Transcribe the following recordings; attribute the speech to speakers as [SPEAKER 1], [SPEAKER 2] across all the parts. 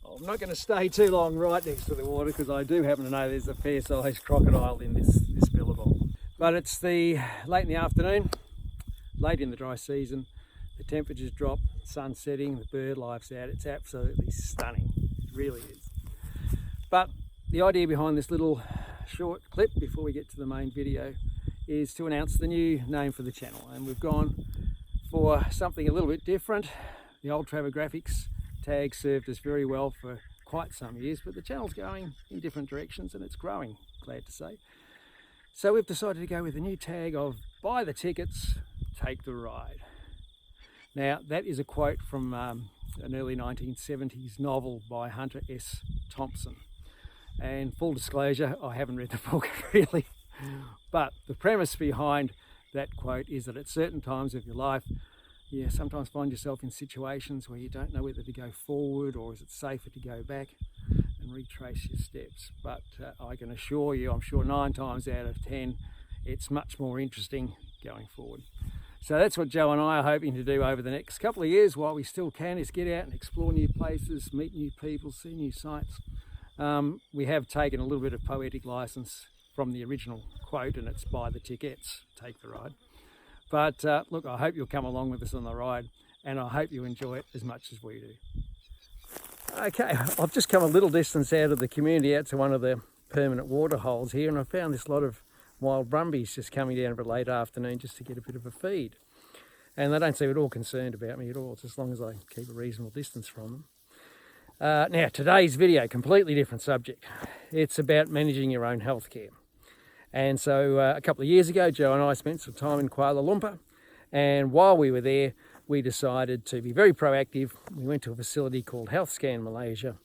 [SPEAKER 1] I'm not going to stay too long right next to the water because I do happen to know there's a fair sized crocodile in this billabong. But it's late in the afternoon, late in the dry season. The temperatures drop, sun setting, the bird life's out. It's absolutely stunning, it really is. But the idea behind this little short clip before we get to the main video is to announce the new name for the channel, and we've gone for something a little bit different. The old Graphics tag served us very well for quite some years, but the channel's going in different directions and it's growing, glad to say. So we've decided to go with a new tag of buy the tickets, take the ride. Now that is a quote from an early 1970s novel by Hunter S. Thompson. And full disclosure, I haven't read the book really, but the premise behind that quote is that at certain times of your life, you sometimes find yourself in situations where you don't know whether to go forward or is it safer to go back and retrace your steps. But I can assure you, I'm sure 9 times out of 10, it's much more interesting going forward. So that's what Joe and I are hoping to do over the next couple of years while we still can, is get out and explore new places, meet new people, see new sights. We have taken a little bit of poetic license from the original quote, and it's buy the tickets, take the ride. But look, I hope you'll come along with us on the ride, and I hope you enjoy it as much as we do. Okay, I've just come a little distance out of the community, out to one of the permanent water holes here, and I found this lot of wild brumbies just coming down a bit late afternoon just to get a bit of a feed. And they don't seem at all concerned about me at all, just as long as I keep a reasonable distance from them. Now, today's video, completely different subject. It's about managing your own healthcare. And so a couple of years ago, Joe and I spent some time in Kuala Lumpur, and while we were there, we decided to be very proactive. We went to a facility called HealthScan Malaysia,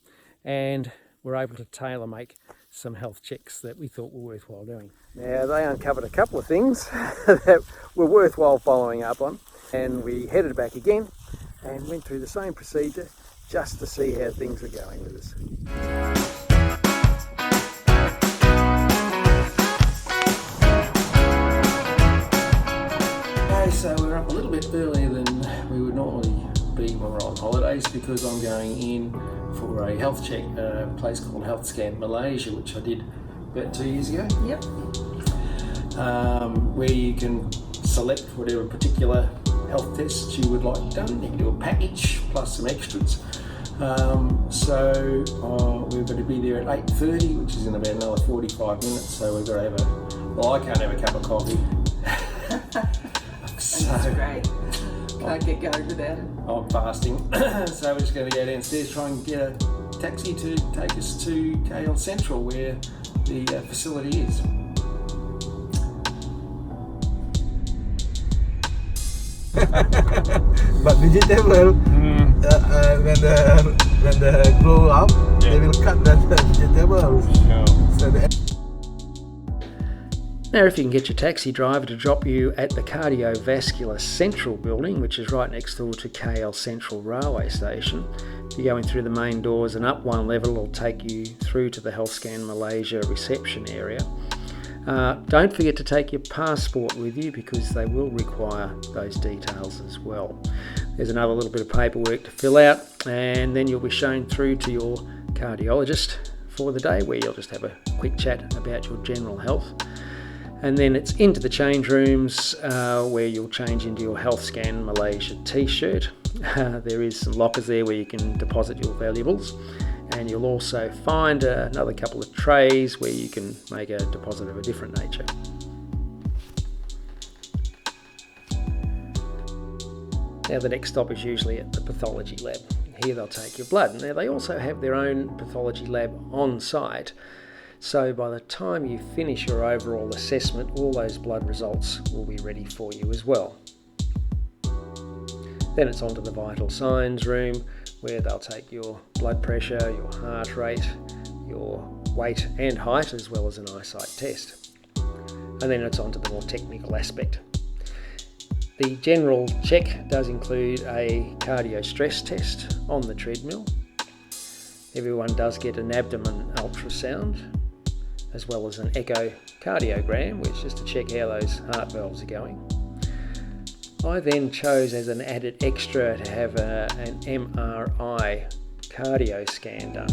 [SPEAKER 1] and were able to tailor make some health checks that we thought were worthwhile doing. Now, they uncovered a couple of things that were worthwhile following up on, and we headed back again and went through the same procedure just to see how things are going with us. So we're up a little bit earlier than we would normally be when we're on holidays, because I'm going in for a health check at a place called HealthScan Malaysia, which I did about 2 years ago. Yep. Where you can select whatever particular health tests you would like done. You can do a package plus some extras. So we're going to be there at 8:30, which is in about another 45 minutes. So we've got to have well, I can't have a cup of coffee.
[SPEAKER 2] That's great. Can't get going without it.
[SPEAKER 1] I'm fasting, so we're just going to go downstairs, try and get a taxi to take us to KL Central, where the facility is.
[SPEAKER 3] But vegetable, when they grow up, they will cut that vegetables. So
[SPEAKER 1] now, if you can get your taxi driver to drop you at the Cardiovascular Central building, which is right next door to KL Central Railway Station, if you go in through the main doors and up one level, it'll take you through to the HealthScan Malaysia reception area. Don't forget to take your passport with you, because they will require those details as well. There's another little bit of paperwork to fill out, and then you'll be shown through to your cardiologist for the day, where you'll just have a quick chat about your general health. And then it's into the change rooms where you'll change into your HealthScan Malaysia t-shirt. There is some lockers there where you can deposit your valuables, and you'll also find another couple of trays where you can make a deposit of a different nature. Now, the next stop is usually at the pathology lab. Here they'll take your blood. Now, they also have their own pathology lab on site. So by the time you finish your overall assessment, all those blood results will be ready for you as well. Then it's on to the vital signs room, where they'll take your blood pressure, your heart rate, your weight and height, as well as an eyesight test. And then it's on to the more technical aspect. The general check does include a cardio stress test on the treadmill. Everyone does get an abdomen ultrasound, as well as an echocardiogram, which is to check how those heart valves are going. I then chose as an added extra to have an MRI cardio scan done.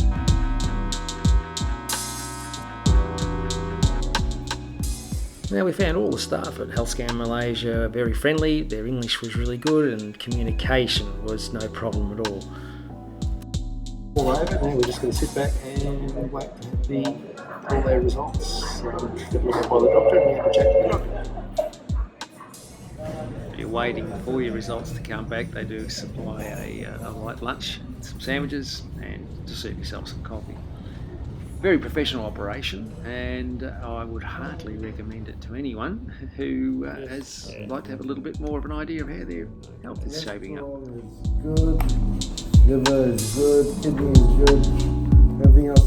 [SPEAKER 1] Now, we found all the staff at HealthScan Malaysia very friendly, their English was really good and communication was no problem at all.
[SPEAKER 3] All over, now we're just going to sit back and wait to have all their results. Get looked at by the doctor and we have a chat to the doctor.
[SPEAKER 1] You're waiting for your results to come back. They do supply a light lunch, some sandwiches, and to serve yourself some coffee. Very professional operation, and I would heartily recommend it to anyone who has like to have a little bit more of an idea of how their health is shaping up.
[SPEAKER 3] Good, liver is good, kidney is good, everything else